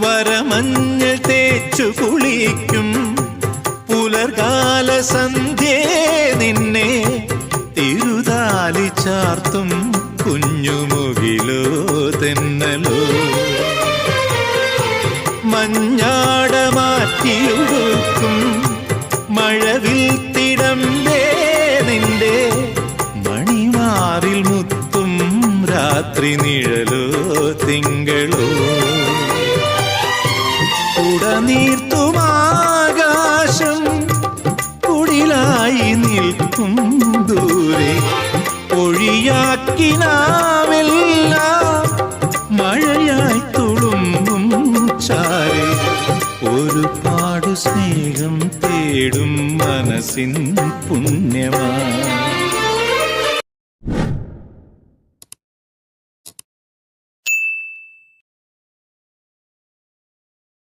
വരമഞ്ഞൾ തേച്ചു കുളിക്കും പുലർകാല സന്ധ്യേ നിന്നെ തിരുതാലി ചാർത്തും കുഞ്ഞുമുകിലോ തെന്നലോ മഞ്ഞാട മാറ്റിയൊടുക്കും മഴവിൽ തിടമ്പേ നിന്റെ മണിമാറിൽ മുത്തും രാത്രി നിഴലോ തിങ്കളോ ഉടനീർത്തുമാകാശം കുടിലായി നിൽക്കും ദൂരെ ഒഴിയാക്കിനാവെല്ലാം മഴയായി തുളുമ്പും ചാരെ ഒരുപാട് സ്നേഹം തേടും മനസ്സിൻ പുണ്യമായി